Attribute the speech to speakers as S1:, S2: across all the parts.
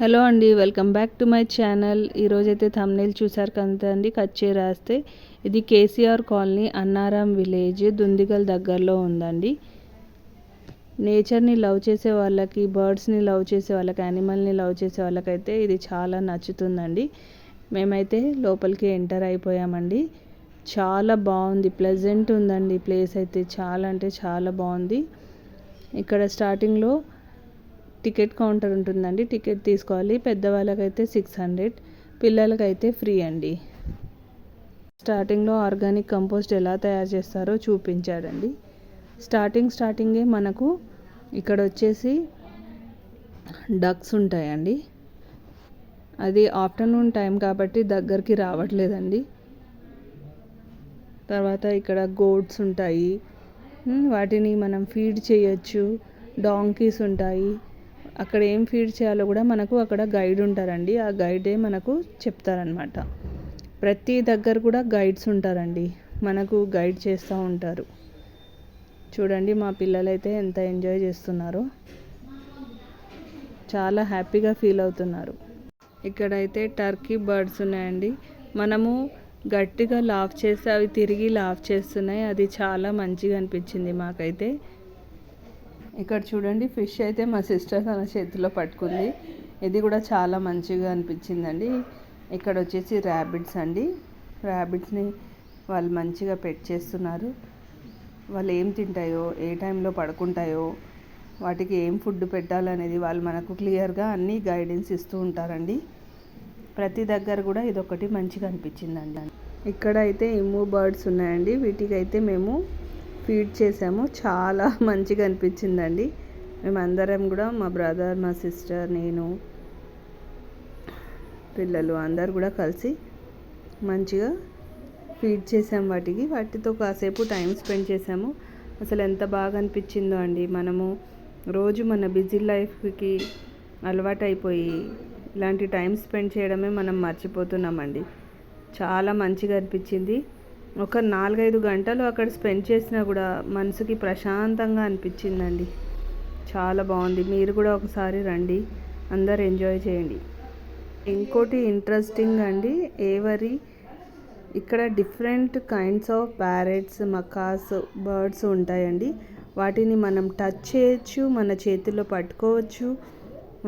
S1: Hello అండి, welcome back to my channel. ఈరోజైతే thumbnail చూసారు కదండి, కచ్చే రాస్తే ఇది కేసీఆర్ కాలనీ అన్నారం విలేజ్ దుందిగల్ దగ్గరలో ఉందండి. నేచర్ని లవ్ చేసే వాళ్ళకి, బర్డ్స్ని లవ్ చేసే వాళ్ళకి, యానిమల్ని లవ్ చేసే వాళ్ళకైతే ఇది చాలా నచ్చుతుందండి. మేమైతే లోపలికి ఎంటర్ అయిపోయామండి. చాలా బాగుంది, ప్లెజెంట్ ఉందండి. ప్లేస్ అయితే చాలా అంటే చాలా బాగుంది. ఇక్కడ స్టార్టింగ్లో టికెట్ కౌంటర్ ఉంటుందండి. టికెట్ తీసుకోవాలి. పెద్దవాళ్ళకైతే 600, పిల్లలకైతే ఫ్రీ అండి. స్టార్టింగ్లో ఆర్గానిక్ కంపోస్ట్ ఎలా తయారు చేస్తారో చూపించాడండి. స్టార్టింగే మనకు ఇక్కడ వచ్చేసి డక్స్ ఉంటాయండి. అది ఆఫ్టర్నూన్ టైం కాబట్టి దగ్గరికి రావట్లేదండి. తర్వాత ఇక్కడ గోట్స్ ఉంటాయి, వాటిని మనం ఫీడ్ చేయొచ్చు. డాంకీస్ ఉంటాయి. అక్కడ ఏం ఫీడ్ చేయాలో కూడా మనకు అక్కడ గైడ్ ఉంటారండి. ఆ గైడే మనకు చెప్తారనమాట. ప్రతి దగ్గర కూడా గైడ్స్ ఉంటారండి, మనకు గైడ్ చేస్తూ ఉంటారు. చూడండి, మా పిల్లలైతే ఎంత ఎంజాయ్ చేస్తున్నారో, చాలా హ్యాపీగా ఫీల్ అవుతున్నారు. ఇక్కడైతే టర్కీ బర్డ్స్ ఉన్నాయండి. మనము గట్టిగా లాఫ్ చేస్తే అవి తిరిగి లాఫ్ చేస్తున్నాయి. అది చాలా మంచిగా అనిపించింది మాకైతే. ఇక్కడ చూడండి, ఫిష్ అయితే మా సిస్టర్ తన చేతిలో పట్టుకుంది. ఇది కూడా చాలా మంచిగా అనిపించిందండి. ఇక్కడ వచ్చేసి ర్యాబిట్స్ అండి. ర్యాబిట్స్ని వాళ్ళు మంచిగా పెట్ చేస్తున్నారు. వాళ్ళు ఏం తింటాయో, ఏ టైంలో పడుకుంటాయో, వాటికి ఏం ఫుడ్ పెట్టాలనేది వాళ్ళు మనకు క్లియర్గా అన్నీ గైడెన్స్ ఇస్తూ ఉంటారండి. ప్రతి దగ్గర కూడా ఇదొకటి మంచిగా అనిపించిందండి. ఇక్కడ అయితే ఇమ్ము బర్డ్స్ ఉన్నాయండి. వీటికైతే మేము ఫీడ్ చేసాము. చాలా మంచిగా అనిపించిందండి. మేమందరం కూడా, మా బ్రదర్, మా సిస్టర్, నేను, పిల్లలు అందరు కూడా కలిసి మంచిగా ఫీడ్ చేసాము వాటితో కాసేపు టైం స్పెండ్ చేసాము. అసలు ఎంత బాగా అనిపించిందో అండి. మనము రోజు మన బిజీ లైఫ్కి అలవాటు అయిపోయి ఇలాంటి టైం స్పెండ్ చేయడమే మనం మర్చిపోతున్నామండి. చాలా మంచిగా అనిపించింది. ఒక 4-5 గంటలు అక్కడ స్పెండ్ చేసినా కూడా మనసుకి ప్రశాంతంగా అనిపించిందండి. చాలా బాగుంది. మీరు కూడా ఒకసారి రండి, అందరు ఎంజాయ్ చేయండి. ఇంకోటి ఇంట్రెస్టింగ్ అండి, ఏవరీ ఇక్కడ different kinds of parrots, macaws, birds ఉంటాయండి. వాటిని మనం టచ్ చేయొచ్చు, మన చేతిలో పట్టుకోవచ్చు.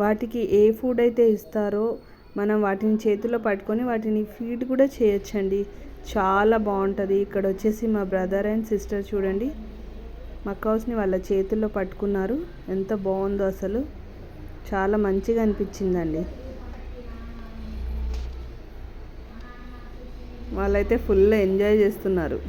S1: వాటికి ఏ ఫుడ్ అయితే ఇస్తారో మనం వాటిని చేతిలో పట్టుకొని వాటిని ఫీడ్ కూడా చేయొచ్చండి. చాలా బాగుంటుంది. ఇక్కడ వచ్చేసి మా బ్రదర్ అండ్ సిస్టర్ చూడండి, మకాస్ని వాళ్ళ చేతుల్లో పట్టుకున్నారు. ఎంత బాగుందో అసలు, చాలా మంచిగా అనిపించిందండి. వాళ్ళైతే ఫుల్ ఎంజాయ్ చేస్తున్నారు.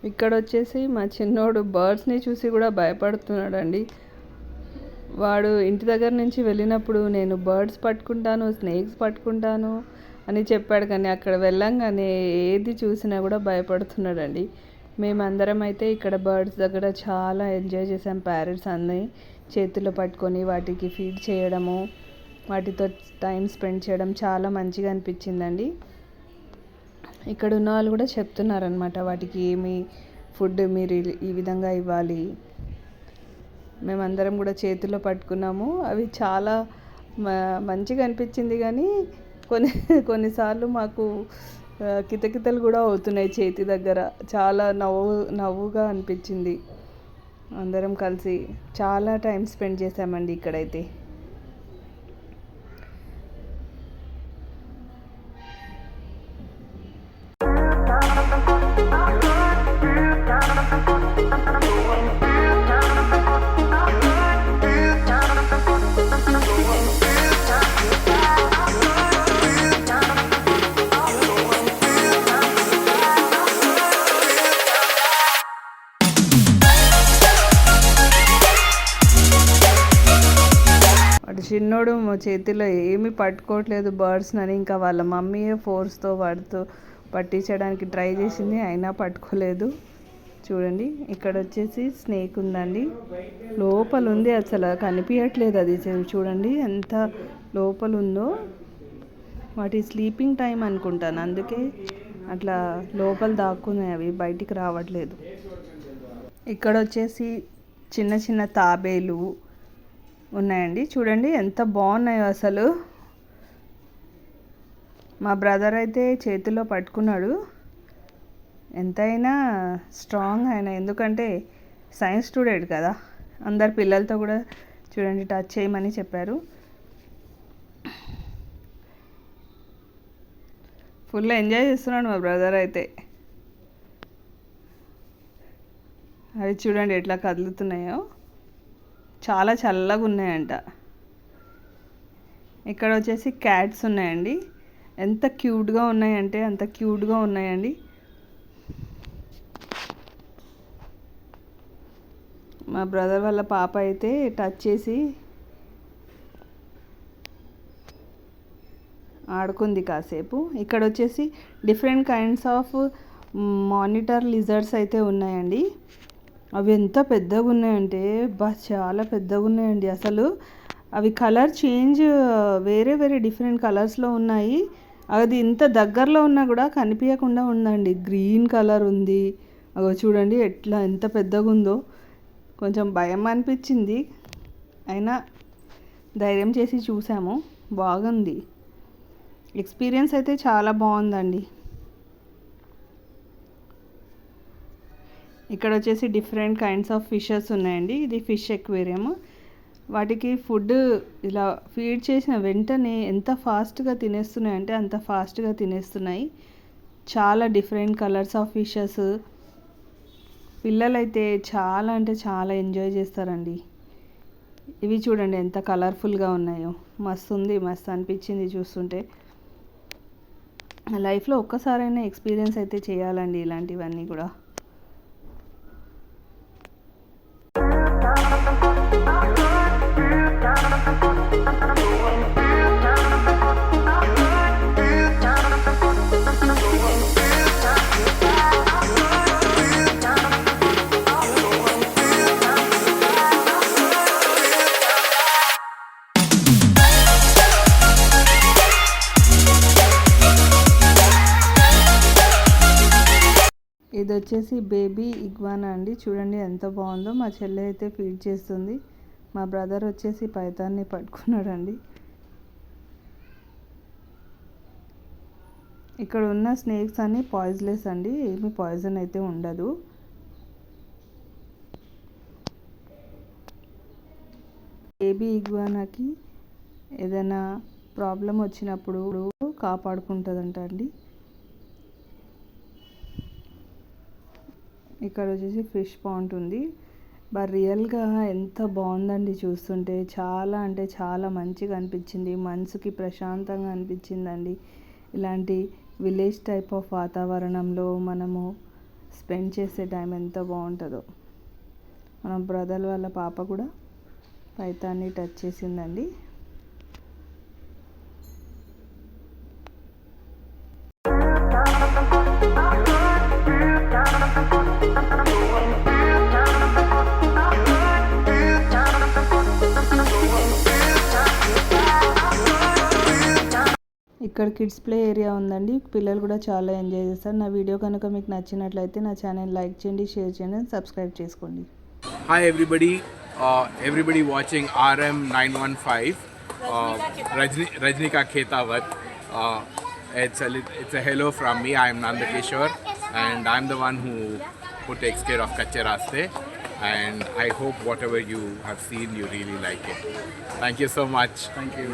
S1: ఇక్కడ వచ్చేసి మా చిన్నోడు బర్డ్స్ని చూసి కూడా భయపడుతున్నాడండి. వాడు ఇంటి దగ్గర నుంచి వెళ్ళినప్పుడు నేను బర్డ్స్ పట్టుకుంటాను, స్నేక్స్ పట్టుకుంటాను అని చెప్పాడు. కానీ అక్కడ వెళ్ళంగానే ఏది చూసినా కూడా భయపడుతున్నాడండి. మేమందరం అయితే ఇక్కడ బర్డ్స్ దగ్గర చాలా ఎంజాయ్ చేసాం. ప్యారెట్స్ అన్నీ చేతుల్లో పట్టుకొని వాటికి ఫీడ్ చేయడము, వాటితో టైం స్పెండ్ చేయడం చాలా మంచిగా అనిపించిందండి. ఇక్కడ ఉన్న వాళ్ళు కూడా చెప్తున్నారనమాట, వాటికి ఏమి ఫుడ్ మీరు ఈ విధంగా ఇవ్వాలి. మేమందరం కూడా చేతిలో పట్టుకున్నాము. అవి చాలా మంచిగా అనిపించింది. కానీ కొన్నిసార్లు మాకు కితకితలు కూడా అవుతున్నాయి చేతి దగ్గర. చాలా నవ్వుగా అనిపించింది. అందరం కలిసి చాలా టైం స్పెండ్ చేసామండి ఇక్కడైతే. చిన్నోడు చిన్నోడు చేతిలో ఏమీ పట్టుకోవట్లేదు బర్డ్స్ అని, ఇంకా వాళ్ళ మమ్మీయే ఫోర్స్తో వాడితో పట్టించడానికి ట్రై చేసింది, అయినా పట్టుకోలేదు. చూడండి ఇక్కడ వచ్చేసి స్నేక్ ఉందండి, లోపల ఉంది, అసలు కనిపించట్లేదు అది. చూడండి ఎంత లోపల ఉందో. వాటి స్లీపింగ్ టైం అనుకుంటాను, అందుకే అట్లా లోపల దాక్కున్నాయి, అవి బయటికి రావట్లేదు. ఇక్కడ వచ్చేసి చిన్న చిన్న తాబేలు ఉన్నాయండి, చూడండి ఎంత బాగున్నాయో అసలు. మా బ్రదర్ అయితే చేతిలో పట్టుకున్నాడు. ఎంతైనా స్ట్రాంగ్ ఆయన, ఎందుకంటే సైన్స్ స్టూడెంట్ కదా, అందరు పిల్లలతో కూడా చూడండి టచ్ చేయమని చెప్పారు. ఫుల్ ఎంజాయ్ చేస్తున్నాడు మా బ్రదర్ అయితే. అవి చూడండి ఎట్లా కదులుతున్నాయో, చాలా చల్లగా ఉన్నాయంట. ఇక్కడ వచ్చేసి క్యాట్స్ ఉన్నాయండి, ఎంత క్యూట్గా ఉన్నాయంటే అంత క్యూట్గా ఉన్నాయండి. మా బ్రదర్ వాళ్ళ పాప అయితే టచ్ చేసి ఆడుకుంది కాసేపు. ఇక్కడ వచ్చేసి different kinds of monitor lizards అయితే ఉన్నాయండి. అవి ఎంత పెద్దగా ఉన్నాయంటే చాలా పెద్దగా ఉన్నాయండి అసలు. అవి కలర్ చేంజ్ వేరే వేరే డిఫరెంట్ కలర్స్లో ఉన్నాయి. అది ఇంత దగ్గరలో ఉన్నా కూడా కనిపించకుండా ఉందండి. గ్రీన్ కలర్ ఉంది, అగో చూడండి ఎట్లా ఎంత పెద్దగా ఉందో. కొంచెం భయం అనిపించింది, అయినా ధైర్యం చేసి చూసాము, బాగుంది. ఎక్స్పీరియన్స్ అయితే చాలా బాగుందండి. ఇక్కడ వచ్చేసి డిఫరెంట్ కైండ్స్ ఆఫ్ ఫిషెస్ ఉన్నాయండి. ఇది ఫిష్ ఎక్వేరియం. వాటికి ఫుడ్ ఇలా ఫీడ్ చేసిన వెంటనే ఎంత ఫాస్ట్గా తినేస్తున్నాయి అంటే అంత ఫాస్ట్గా తినేస్తున్నాయి. చాలా డిఫరెంట్ కలర్స్ ఆఫ్ ఫిషెస్. పిల్లలైతే చాలా అంటే చాలా ఎంజాయ్ చేస్తారండి. ఇవి చూడండి ఎంత కలర్ఫుల్గా ఉన్నాయో, మస్తు ఉంది, మస్తు అనిపించింది చూస్తుంటే. లైఫ్లో ఒక్కసారైనా ఎక్స్పీరియన్స్ అయితే చేయాలండి ఇలాంటివన్నీ కూడా. ఇది వచ్చేసి బేబీ ఇగ్వానా అండి, చూడండి ఎంత బాగుందో. మా చెల్లె అయితే ఫీడ్ చేస్తుంది, మా బ్రదర్ వచ్చేసి పైతాన్ని పట్టుకున్నాడండి. ఇక్కడ ఉన్న స్నేక్స్ అన్నీ పాయిజన్లెస్ అండి, ఏమి పాయిజన్ అయితే ఉండదు. బేబీ ఇగ్వానాకి ఏదైనా ప్రాబ్లం వచ్చినప్పుడు కాపాడుకుంటుందంట అండి. ఇక్కడ వచ్చేసి ఫిష్ పాండ్ ఉంది. రియల్గా ఎంత బాగుందండి చూస్తుంటే, చాలా అంటే చాలా మంచిగా అనిపించింది, మనసుకి ప్రశాంతంగా అనిపించిందండి. ఇలాంటి విలేజ్ టైప్ ఆఫ్ వాతావరణంలో మనము స్పెండ్ చేసే టైం ఎంత బాగుంటుందో. మన బ్రదర్ వాళ్ళ పాప కూడా పైతాన్ని టచ్ చేసిందండి. ఇక్కడ కిడ్స్ ప్లే ఏరియా ఉందండి, పిల్లలు కూడా చాలా ఎంజాయ్ చేస్తారు. నా వీడియో కనుక మీకు నచ్చినట్లయితే నా ఛానల్ లైక్ చేయండి, షేర్ చేయండి, సబ్స్క్రైబ్ చేసుకోండి.
S2: Hi everybody watching RM915 Rajnika Khetawat. It's a hello from me. I am Nanda Kishore and I'm the one who takes care of Kache Raste, and I hope whatever you have seen you really like it. Thank you so much.
S3: Thank you.